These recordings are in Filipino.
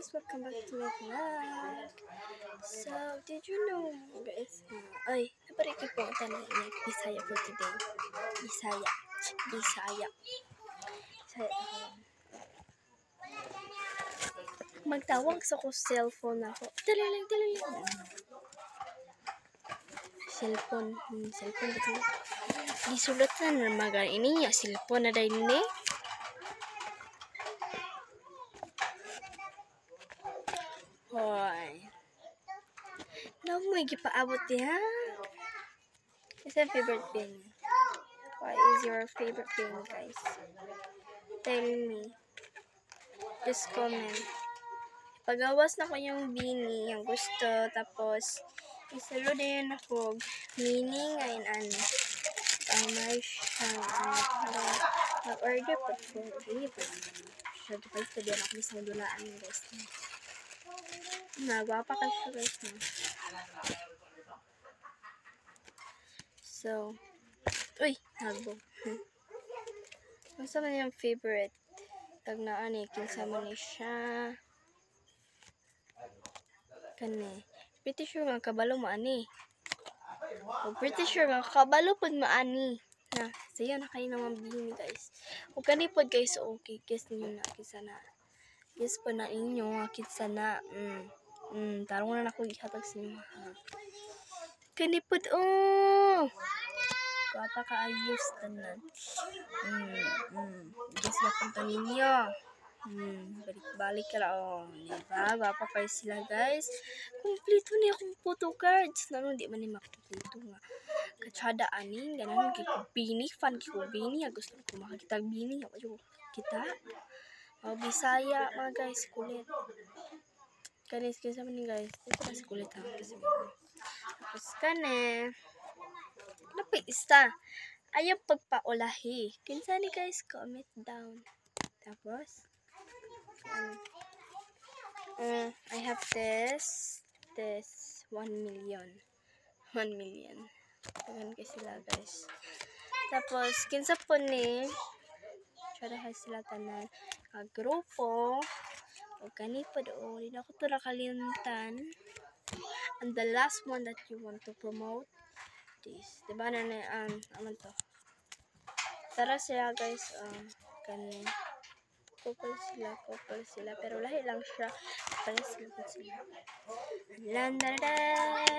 guys, welcome back to my vlog. So, did you know guys, napariki po ang tanong like Bisaya for today. Bisaya. Bisaya ako. Magtawag sa ko cellphone ako. Dali lang. Cellphone ba? Disulat na mga ini ya cellphone na dahil ni. Hoy. No mo gipaabot diha. What's your favorite thing? What is your favorite thing, guys? Tell me. Just comment. Pagawas na ko yung bini, yung gusto, tapos isalo din ako meaning ngayon ano. May mag-order po po. Siya guys, pwede na kami sa dulaan guys. Nagwapa ka siya guys. So, uy, nagbo. Masa man yung favorite? Tagnaan eh, kinsa man ni siya. Kani. Pretty sure nga kabalo mo ani. Pretty sure nga kabalo pod maani. Na, sayo na kayo naman bini guys. Kung kani pod guys, okay, kiss niyo na kinsa na. Kiss pa na inyo, kinsa na. Tarong na ako ihatag sa inyo. Kani pod Guwapa ka ayos tanan. Guess na punta ninyo. Balik-balik ka lang. Diba? Guwapa kayo sila guys. Kumplito niya akong photocards. Nanon, di man ni makumplito nga. Katsada aning, ganon, kikubini. Fan kikubini. Gusto ko makakita bini. Kita. Bisaya, mga guys. Kulit. Kanis, kinsa man ni guys. Ito kasi kulit ha. Tapos kane. Napay isa. Ayaw pagpaulahi. Kinsa ni guys, comment down. Tapos, I have this 1 million. 1 million. Tagan kay sila guys. Tapos, kinsa po ni tsarahan sila tanan grupo. O kanipod o. Hindi ako ito nakalimutan. And the last one that you want to promote this. Diba na aman to. Tara sila guys. Couple sila. Pero lahi lang siya. Pares sila. Landaran.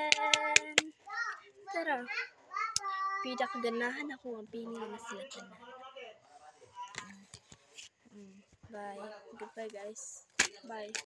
Tara. Pida kaganahan ako. Ang pini naman sila tanan. Bye. Goodbye guys. Bye.